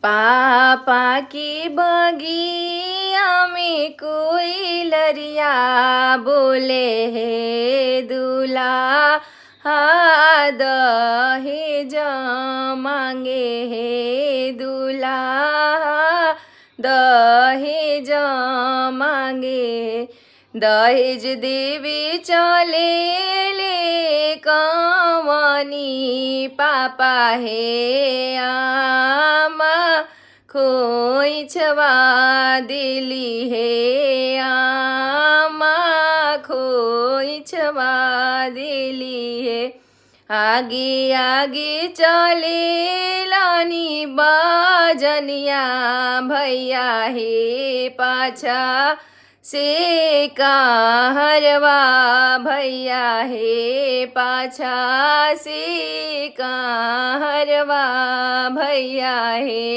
पापा की बगिया में कोई लरिया बोले हे दूल्हा दहेज मांगे हे दूल्हा दहेज मांगे। दहेज देवे चले ले कवनी पापा हे आमा खोइछवा दिली हे आमा खोइछवा दिली हे। आगे आगे चले लानी बाजनिया भैया हे पाछा से कहरवा भैया हे पाछा से कहरवा भैया हे।